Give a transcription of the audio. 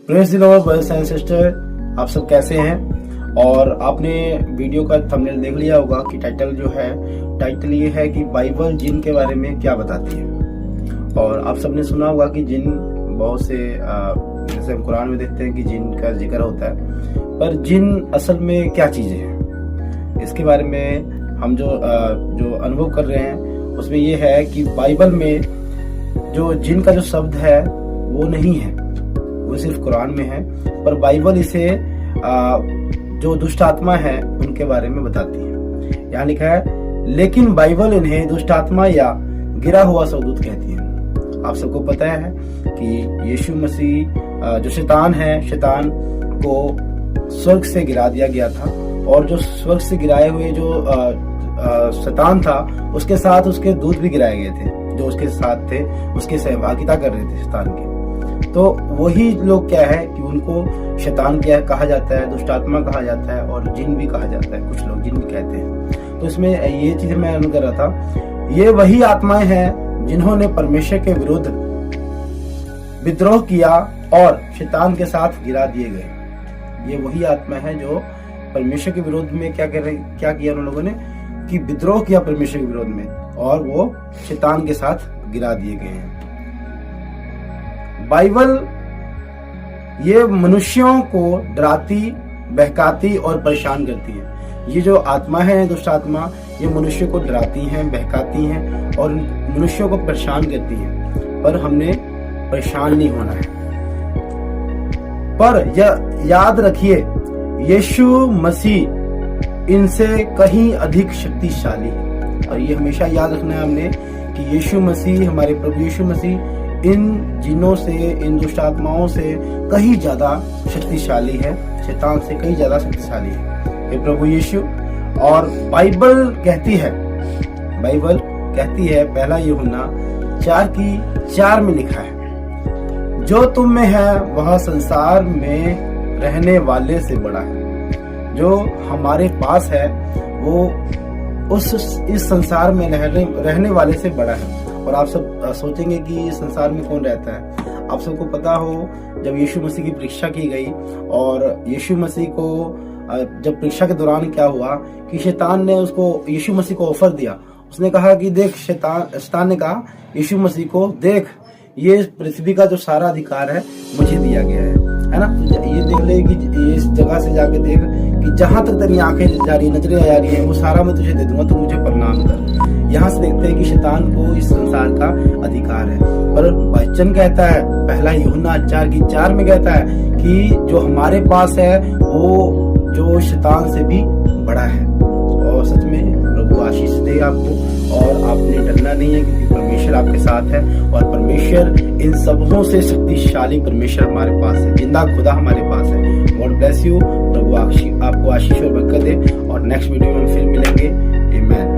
Praise the Lord brothers and sister, आप सब कैसे हैं। और आपने वीडियो का थंबनेल देख लिया होगा कि टाइटल ये है कि बाइबल जिन के बारे में क्या बताती है। और आप सबने सुना होगा कि जिन बहुत से जैसे हम कुरान में देखते हैं कि जिन का जिक्र होता है, पर जिन असल में क्या चीजें हैं इसके बारे में हम जो अनुभव कर रहे हैं उसमें ये है कि बाइबल में जो जिन का जो शब्द है वो नहीं है, वो सिर्फ कुरान में है। पर बाइबल इसे जो दुष्ट आत्मा है उनके बारे में बताती है। यहाँ लिखा है, लेकिन बाइबल इन्हें दुष्ट आत्मा या गिरा हुआ स्वर्गदूत कहती है। आप सबको पता है कि यीशु मसीह जो शैतान है, शैतान को स्वर्ग से गिरा दिया गया था। और जो स्वर्ग से गिराए हुए जो शैतान था उसके साथ उसके दूत भी गिराए गए थे, जो उसके साथ थे, उसके सहभागिता कर रहे थे शैतान की। तो वही लोग क्या है कि उनको शैतान क्या कहा जाता है, दुष्ट आत्मा कहा जाता है और जिन भी कहा जाता है, कुछ लोग जिन भी कहते हैं। तो इसमें ये चीजें मैं अनुभव कर रहा था, ये वही आत्माएं हैं जिन्होंने परमेश्वर के विरुद्ध विद्रोह किया और शैतान के साथ गिरा दिए गए। ये वही आत्मा है जो परमेश्वर के विरोध में क्या किया उन लोगों ने कि विद्रोह किया परमेश्वर के विरोध में, और वो शैतान के साथ गिरा दिए गए हैं। बाइबल ये मनुष्यों को डराती, बहकाती और परेशान करती है। ये जो आत्मा है, दुष्ट आत्मा, ये मनुष्य को डराती हैं, बहकाती हैं और मनुष्यों को परेशान करती हैं। पर हमने परेशान नहीं होना है। पर याद रखिए, यीशु मसीह इनसे कहीं अधिक शक्तिशाली है। और ये हमेशा याद रखना है हमने कि यीशु मसीह, हमारे प्रभु यीशु मसीह इन जिनों से, इन दुष्ट आत्माओं से कहीं ज्यादा शक्तिशाली है, शैतान से कहीं ज्यादा शक्तिशाली है ये प्रभु यीशु। और बाइबल कहती है पहला यूहन्ना 4:4 में लिखा है, जो तुम में है वह संसार में रहने वाले से बड़ा है। जो हमारे पास है वो इस संसार में रहने वाले से बड़ा है। और आप सब सोचेंगे कि इस संसार में कौन रहता है। आप सबको पता हो, जब यीशु मसीह की परीक्षा की गई और यीशु मसीह को जब परीक्षा के दौरान क्या हुआ कि शैतान ने यीशु मसीह को ऑफर दिया। उसने कहा कि देख, शैतान ने कहा यीशु मसीह को, देख ये पृथ्वी का जो सारा अधिकार है मुझे दिया गया है ना। ये देख ले कि इस जगह से जाके देख कि जहां तक तेरी आंखें जा रही, नजरें जा रही है, वो सारा मैं तुझे दे दूंगा, तू मुझे प्रणाम कर। यहाँ से देखते हैं कि शैतान को इस संसार का अधिकार है। पर वचन कहता है, पहला यूहन्ना 4:4 में कहता है कि जो हमारे पास है वो जो शैतान से भी बड़ा है। और सच में प्रभु आशीष दे आपको। और आपने डरना नहीं है क्योंकि परमेश्वर आपके साथ है। और परमेश्वर इन सबों से शक्तिशाली परमेश्वर हमारे पास है, जिंदा खुदा हमारे पास है। God bless you. प्रभु आपको आशीष और बरकत दे। और नेक्स्ट वीडियो में फिर मिलेंगे। आमीन।